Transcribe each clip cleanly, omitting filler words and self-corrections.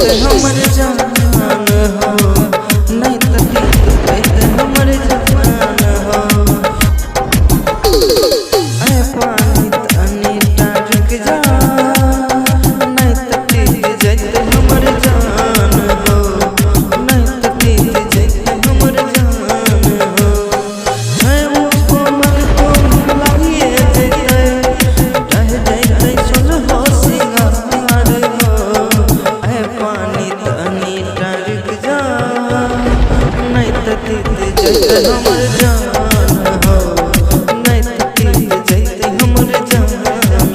जैते हमर जान हो, नहीं तो जैते हमर जान हो। ऐ पानी तनी रुक जा, नहीं तो जैते हमर जान हो, नहीं तो जैते हमर जान हो। है मुझको मन को भुलाइए जैते, रह जैते सुलहो सिंगार हो। ऐ पानी तनी रुक जा, नहीं तो जैते हमर जान हो, नहीं तो जैते हमर जान हो।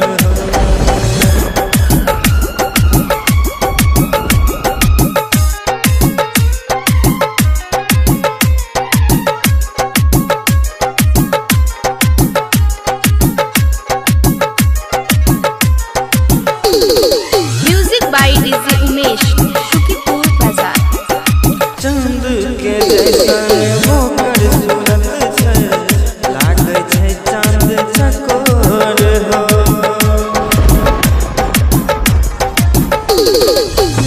Music by DJ Umesh, Shukipur बाजार। चांद के जैसन ओकर सूरत छै, लागे छै चांद चकोर हो।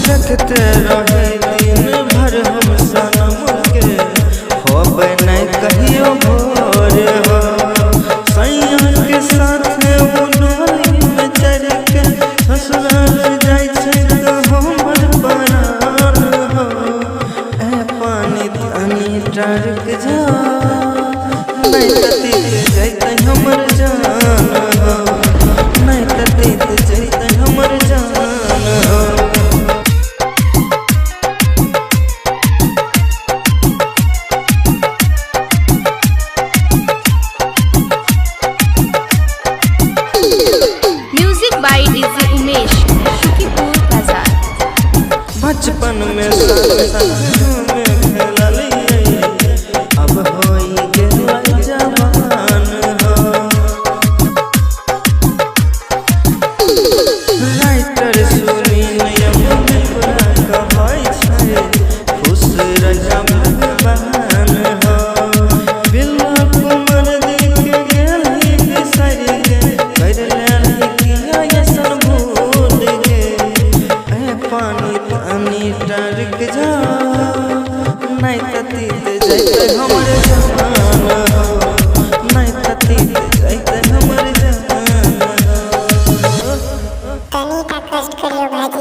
देखते रहे दिन भर हम सनम के, होबै नहीं कहियो भोर हो। सैया के साथ वो डोली में चढ़ के ससुराल जाइ छै तो हमर प्राण हो। ऐ पानी तनी रुक जा, नहीं तो जैते हमर जान हो, नहीं तो जैते हमर जान हो। Music by DJ Umesh, Shukipur बाजार। बचपन में साथ में खेललिए, अब होई गेल जवान हो। राइटर सुनील यमुना कहै छै, खुश रह भगवान हो। बिल्ला कुमार देख गेल बिसर गे, कर लेली किया ऐसन भूल गे। ऐ पानी तनी रुक जा, नहीं तो जैते हमर जान हो, नहीं तो जैते हमर जान हो। तनी का कष्ट करियो भाई।